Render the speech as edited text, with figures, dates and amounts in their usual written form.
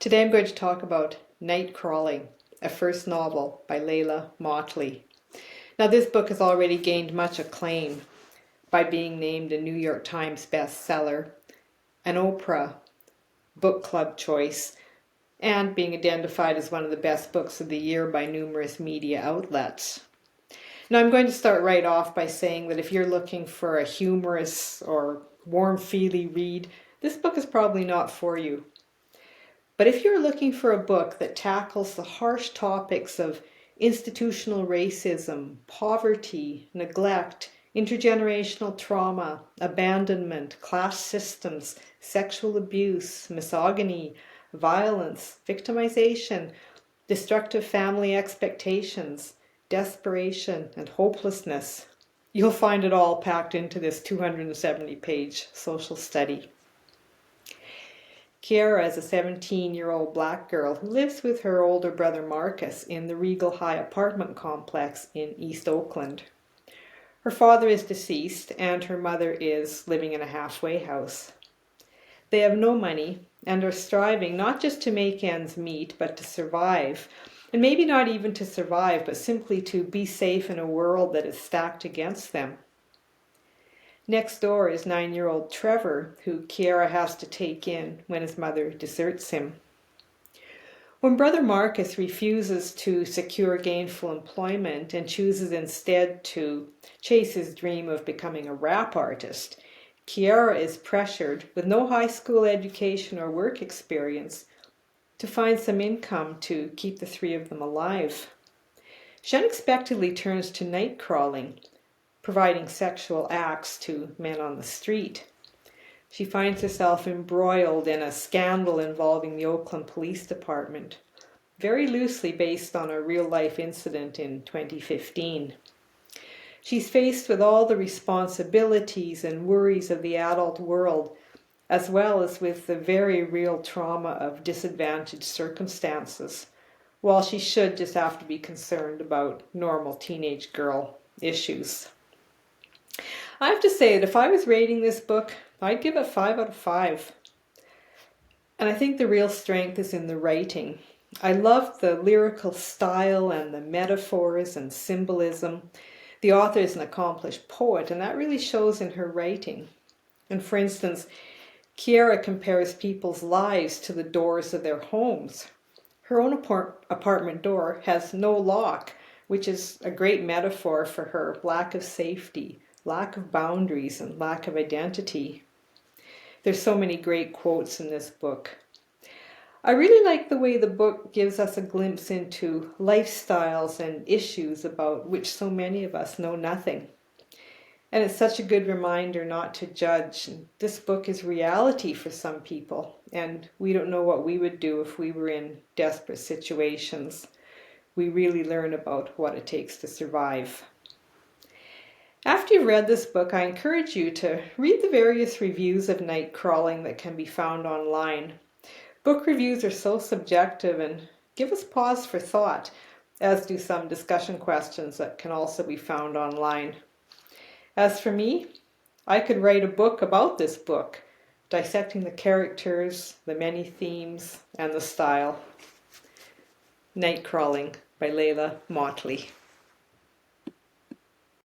Today I'm going to talk about Nightcrawling, a first novel by Leila Mottley. Now this book has already gained much acclaim by being named a New York Times bestseller, an Oprah book club choice, and being identified as one of the best books of the year by numerous media outlets. Now I'm going to start right off by saying that if you're looking for a humorous or warm-feely read, this book is probably not for you. But if you're looking for a book that tackles the harsh topics of institutional racism, poverty, neglect, intergenerational trauma, abandonment, class systems, sexual abuse, misogyny, violence, victimization, destructive family expectations, desperation, and hopelessness, you'll find it all packed into this 270-page social study. Kiara is a 17-year-old black girl who lives with her older brother Marcus in the Regal High apartment complex in East Oakland. Her father is deceased and her mother is living in a halfway house. They have no money and are striving not just to make ends meet, but to survive. And maybe not even to survive, but simply to be safe in a world that is stacked against them. Next door is 9-year-old Trevor, who Kiara has to take in when his mother deserts him. When brother Marcus refuses to secure gainful employment and chooses instead to chase his dream of becoming a rap artist, Kiara is pressured, with no high school education or work experience, to find some income to keep the three of them alive. She unexpectedly turns to nightcrawling, providing sexual acts to men on the street. She finds herself embroiled in a scandal involving the Oakland Police Department, very loosely based on a real-life incident in 2015. She's faced with all the responsibilities and worries of the adult world, as well as with the very real trauma of disadvantaged circumstances, while she should just have to be concerned about normal teenage girl issues. I have to say that if I was rating this book, I'd give it 5 out of 5. And I think the real strength is in the writing. I love the lyrical style and the metaphors and symbolism. The author is an accomplished poet, and that really shows in her writing. And for instance, Kiara compares people's lives to the doors of their homes. Her own apartment door has no lock, which is a great metaphor for her lack of safety, lack of boundaries, and lack of identity. There's so many great quotes in this book. I really like the way the book gives us a glimpse into lifestyles and issues about which so many of us know nothing. And it's such a good reminder not to judge. This book is reality for some people, and we don't know what we would do if we were in desperate situations. We really learn about what it takes to survive. After you've read this book, I encourage you to read the various reviews of Nightcrawling that can be found online. Book reviews are so subjective and give us pause for thought, as do some discussion questions that can also be found online. As for me, I could write a book about this book, dissecting the characters, the many themes, and the style. Nightcrawling by Leila Mottley.